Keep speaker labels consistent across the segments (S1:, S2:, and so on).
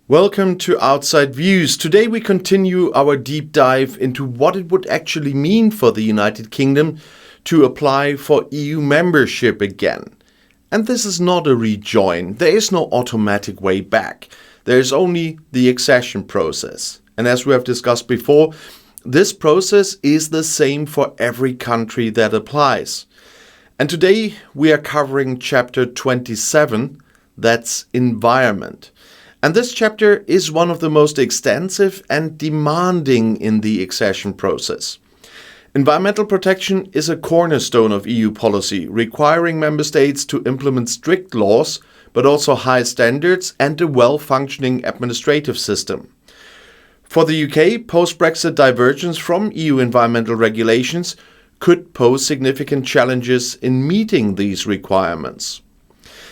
S1: Welcome to Outside Views. Today we continue our deep dive into what it would actually mean for the United Kingdom to apply for EU membership again. And this is not a rejoin. There is no automatic way back. There is only the accession process. And as we have discussed before, this process is the same for every country that applies. And today we are covering chapter 27, that's environment. And this chapter is one of the most extensive and demanding in the accession process. Environmental protection is a cornerstone of EU policy, requiring member states to implement strict laws, but also high standards and a well-functioning administrative system. For the UK, post-Brexit divergence from EU environmental regulations could pose significant challenges in meeting these requirements.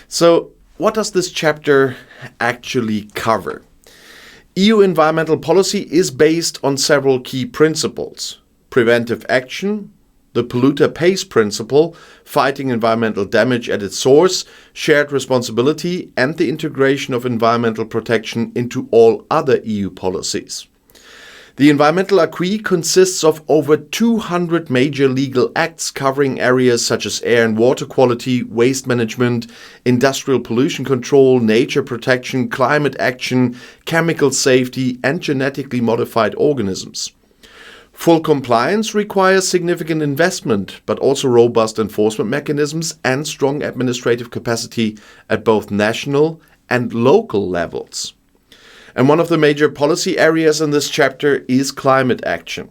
S1: So, what does this chapter actually cover? EU environmental policy is based on several key principles: preventive action, the polluter pays principle, fighting environmental damage at its source, shared responsibility, and the integration of environmental protection into all other EU policies. The environmental acquis consists of over 200 major legal acts covering areas such as air and water quality, waste management, industrial pollution control, nature protection, climate action, chemical safety, and genetically modified organisms. Full compliance requires significant investment, but also robust enforcement mechanisms and strong administrative capacity at both national and local levels. And one of the major policy areas in this chapter is climate action.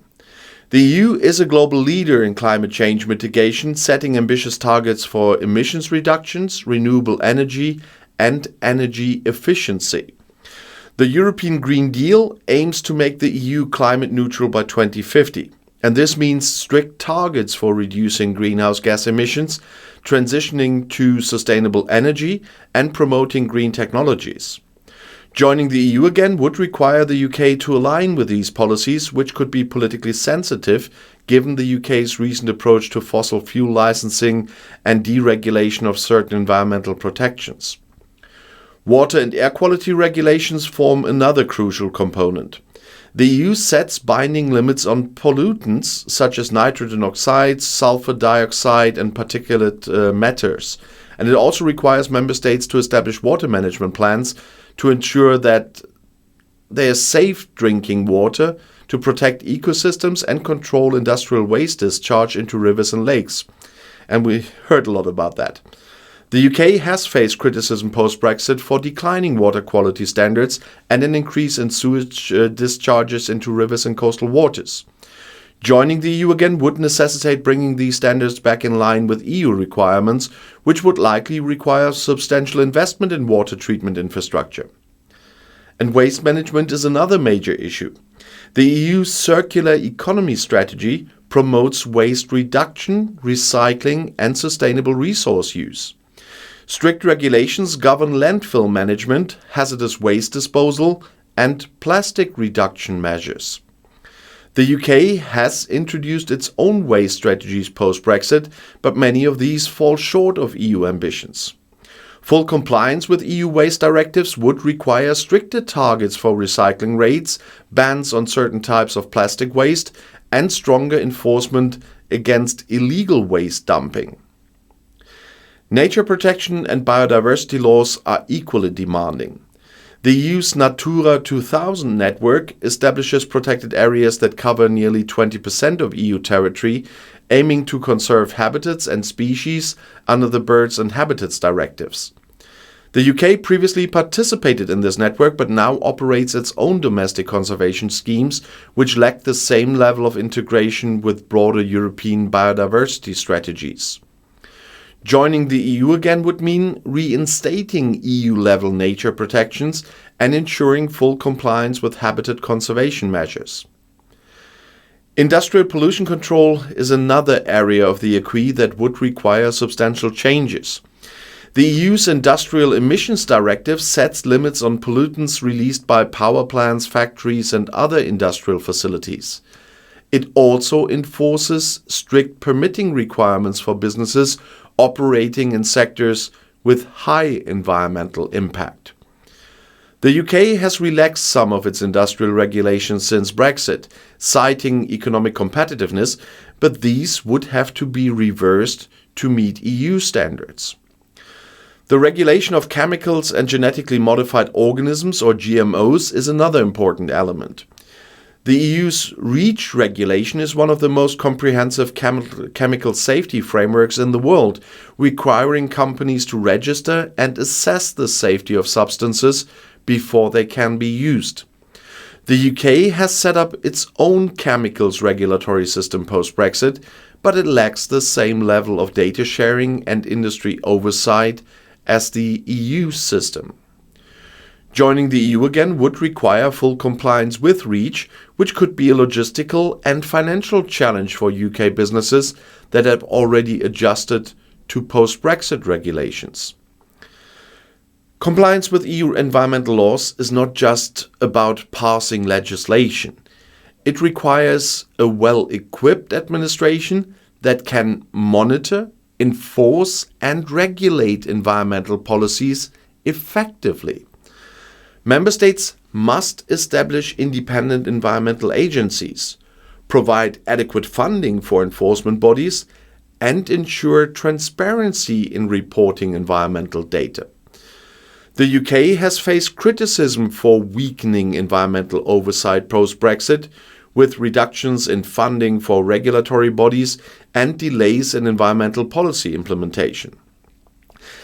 S1: The EU is a global leader in climate change mitigation, setting ambitious targets for emissions reductions, renewable energy, and energy efficiency. The European Green Deal aims to make the EU climate neutral by 2050, and this means strict targets for reducing greenhouse gas emissions, transitioning to sustainable energy, and promoting green technologies. Joining the EU again would require the UK to align with these policies, which could be politically sensitive given the UK's recent approach to fossil fuel licensing and deregulation of certain environmental protections. Water and air quality regulations form another crucial component. The EU sets binding limits on pollutants such as nitrogen oxides, sulfur dioxide, and particulate matters. And it also requires member states to establish water management plans to ensure that there is safe drinking water, to protect ecosystems and control industrial waste discharge into rivers and lakes. And we heard a lot about that. The UK has faced criticism post-Brexit for declining water quality standards and an increase in sewage discharges into rivers and coastal waters. Joining the EU again would necessitate bringing these standards back in line with EU requirements, which would likely require substantial investment in water treatment infrastructure. And waste management is another major issue. The EU's circular economy strategy promotes waste reduction, recycling, and sustainable resource use. Strict regulations govern landfill management, hazardous waste disposal, and plastic reduction measures. The UK has introduced its own waste strategies post-Brexit, but many of these fall short of EU ambitions. Full compliance with EU waste directives would require stricter targets for recycling rates, bans on certain types of plastic waste, and stronger enforcement against illegal waste dumping. Nature protection and biodiversity laws are equally demanding. The EU's Natura 2000 network establishes protected areas that cover nearly 20% of EU territory, aiming to conserve habitats and species under the Birds and Habitats directives. The UK previously participated in this network but now operates its own domestic conservation schemes, which lack the same level of integration with broader European biodiversity strategies. Joining the EU again would mean reinstating EU-level nature protections and ensuring full compliance with habitat conservation measures. Industrial pollution control is another area of the acquis that would require substantial changes. The EU's Industrial Emissions Directive sets limits on pollutants released by power plants, factories, and other industrial facilities. It also enforces strict permitting requirements for businesses operating in sectors with high environmental impact. The UK has relaxed some of its industrial regulations since Brexit, citing economic competitiveness, but these would have to be reversed to meet EU standards. The regulation of chemicals and genetically modified organisms, or GMOs, is another important element. The EU's REACH regulation is one of the most comprehensive chemical safety frameworks in the world, requiring companies to register and assess the safety of substances before they can be used. The UK has set up its own chemicals regulatory system post-Brexit, but it lacks the same level of data sharing and industry oversight as the EU system. Joining the EU again would require full compliance with REACH, which could be a logistical and financial challenge for UK businesses that have already adjusted to post-Brexit regulations. Compliance with EU environmental laws is not just about passing legislation. It requires a well-equipped administration that can monitor, enforce, and regulate environmental policies effectively. Member states must establish independent environmental agencies, provide adequate funding for enforcement bodies, and ensure transparency in reporting environmental data. The UK has faced criticism for weakening environmental oversight post-Brexit, with reductions in funding for regulatory bodies and delays in environmental policy implementation.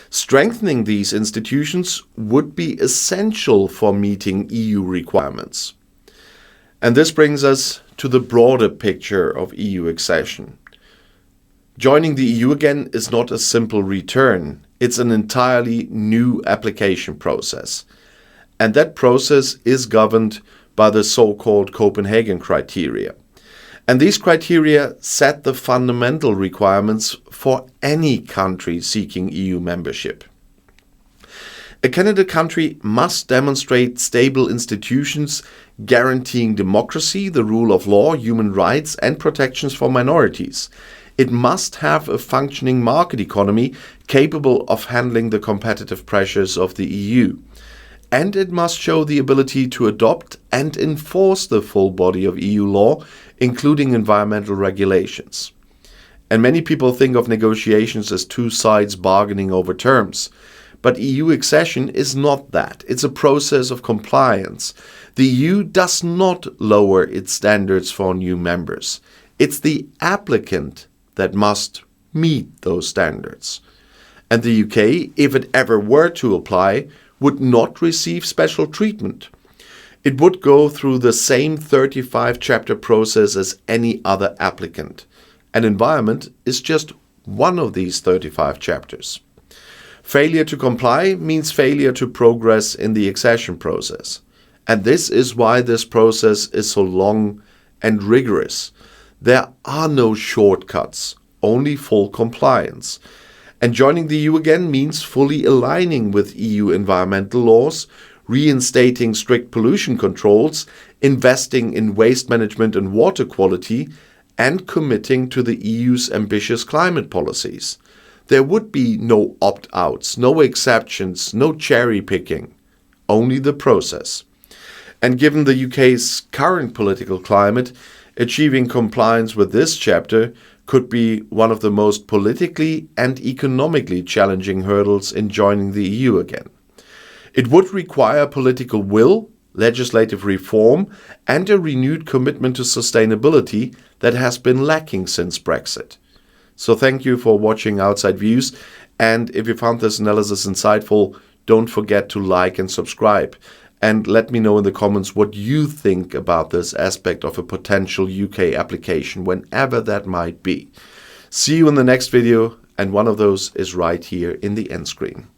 S1: Strengthening these institutions would be essential for meeting EU requirements. And this brings us to the broader picture of EU accession. Joining the EU again is not a simple return. It's an entirely new application process. And that process is governed by the so-called Copenhagen criteria. And these criteria set the fundamental requirements for any country seeking EU membership. A candidate country must demonstrate stable institutions guaranteeing democracy, the rule of law, human rights, and protections for minorities. It must have a functioning market economy capable of handling the competitive pressures of the EU. And it must show the ability to adopt and enforce the full body of EU law, including environmental regulations. And many people think of negotiations as two sides bargaining over terms. But EU accession is not that. It's a process of compliance. The EU does not lower its standards for new members. It's the applicant that must meet those standards. And the UK, if it ever were to apply, would not receive special treatment. It would go through the same 35-chapter process as any other applicant. And environment is just one of these 35 chapters. Failure to comply means failure to progress in the accession process. And this is why this process is so long and rigorous. There are no shortcuts, only full compliance. And joining the EU again means fully aligning with EU environmental laws, reinstating strict pollution controls, investing in waste management and water quality, and committing to the EU's ambitious climate policies. There would be no opt-outs, no exceptions, no cherry-picking, only the process. And given the UK's current political climate, achieving compliance with this chapter could be one of the most politically and economically challenging hurdles in joining the EU again. It would require political will, legislative reform, and a renewed commitment to sustainability that has been lacking since Brexit. So thank you for watching Outside Views, and if you found this analysis insightful, don't forget to like and subscribe. And let me know in the comments what you think about this aspect of a potential UK application, whenever that might be. See you in the next video, and one of those is right here in the end screen.